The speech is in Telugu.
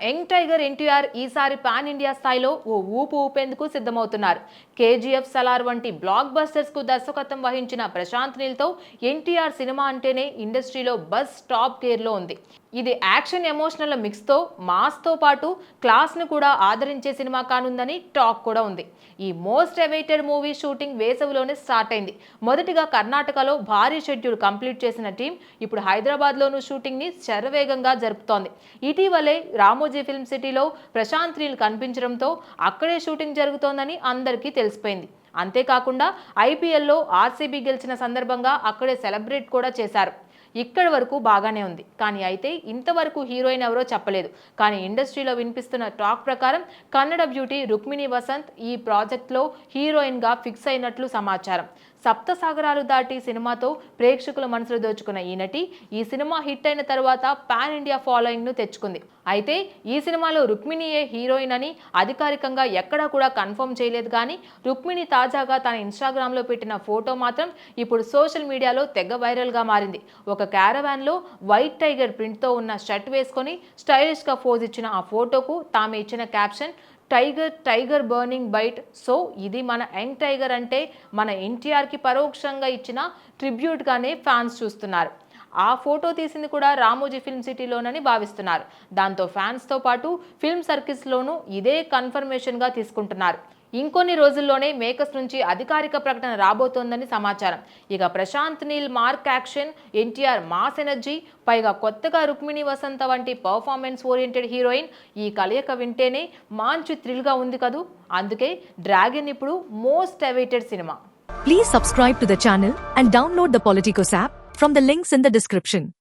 యంగ్ టైగర్ ఎన్టీఆర్ ఈసారి పాన్ ఇండియా స్థాయిలో ఓ ఊపు ఊపేందుకు సిద్ధమవుతున్నారు. కేజీఎఫ్, సలార్ వంటి బ్లాక్ బస్టర్స్ కు దర్శకత్వం వహించిన ప్రశాంత్ నీల్ తో ఎన్టీఆర్ సినిమా అంటేనే ఇండస్ట్రీలో బస్ టాప్ గేర్ లో ఉంది. ఇది యాక్షన్ ఎమోషనల్ మిక్స్ తో మాస్ తో పాటు క్లాస్ ను కూడా ఆదరించే సినిమా కానుందని టాక్ కూడా ఉంది. ఈ మోస్ట్ అవైటెడ్ మూవీ షూటింగ్ వేసవిలోనే స్టార్ట్ అయింది. మొదటిగా కర్ణాటకలో భారీ షెడ్యూల్ కంప్లీట్ చేసిన టీం ఇప్పుడు హైదరాబాద్ లోను షూటింగ్ ని శరవేగంగా జరుపుతోంది. ఇటీవలే రామోజీ ఫిల్మ్ సిటీలో ప్రశాంత్ నీల్ కనిపించడంతో అక్కడే షూటింగ్ జరుగుతోందని అందరికీ తెలిసిపోయింది. అంతేకాకుండా ఐపీఎల్లో ఆర్సీబీ గెలిచిన సందర్భంగా అక్కడే సెలబ్రేట్ కూడా చేశారు. ఇక్కడి వరకు బాగానే ఉంది. కానీ అయితే ఇంతవరకు హీరోయిన్ ఎవరో చెప్పలేదు. కానీ ఇండస్ట్రీలో వినిపిస్తున్న టాక్ ప్రకారం కన్నడ బ్యూటీ రుక్మిణి వసంత్ ఈ ప్రాజెక్ట్లో హీరోయిన్గా ఫిక్స్ అయినట్లు సమాచారం. సప్తసాగరాలు దాటి సినిమాతో ప్రేక్షకుల మనసులు దోచుకున్న ఈ నటి ఈ సినిమా హిట్ అయిన తర్వాత పాన్ ఇండియా ఫాలోయింగ్ ను తెచ్చుకుంది. అయితే ఈ సినిమాలో రుక్మిణియే హీరోయిన్ అని అధికారికంగా ఎక్కడా కూడా కన్ఫర్మ్ చేయలేదు. కానీ రుక్మిణి తాజాగా తన ఇన్స్టాగ్రామ్ లో పెట్టిన ఫోటో మాత్రం ఇప్పుడు సోషల్ మీడియాలో తెగ వైరల్ గా మారింది. ఒక క్యారవాన్ లో వైట్ టైగర్ ప్రింట్ తో ఉన్న షర్ట్ వేసుకొని స్టైలిష్ గా పోజ్ ఇచ్చిన ఆ ఫోటోకు తాము ఇచ్చిన caption tiger tiger burning bright. So ఇది మన యంగ్ టైగర్ అంటే మన ఎన్టీఆర్కి పరోక్షంగా ఇచ్చిన ట్రిబ్యూట్గానే ఫ్యాన్స్ చూస్తున్నారు. ఆ ఫోటో తీసింది కూడా రామోజీ ఫిల్మ్ సిటీలోనని భావిస్తున్నారు. దాంతో ఫ్యాన్స్తో పాటు ఫిల్మ్ సర్కిల్స్లోనూ ఇదే కన్ఫర్మేషన్గా తీసుకుంటున్నారు. ఇంకొన్ని రోజుల్లోనే మేకర్స్ నుంచి అధికారిక ప్రకటన రాబోతోందని సమాచారం. ఇక Prashanth Neel mark action, NTR mass energy, పైగా కొత్తగా రుక్మిణి వసంత వంటి పర్ఫార్మెన్స్ ఓరియంటెడ్ హీరోయిన్, ఈ కలయిక వింటేనే మంచి థ్రిల్గా ఉంది కదూ. అందుకే డ్రాగన్ ఇప్పుడు most awaited cinema. Please subscribe to the channel and download the Politicos app from the links in the description.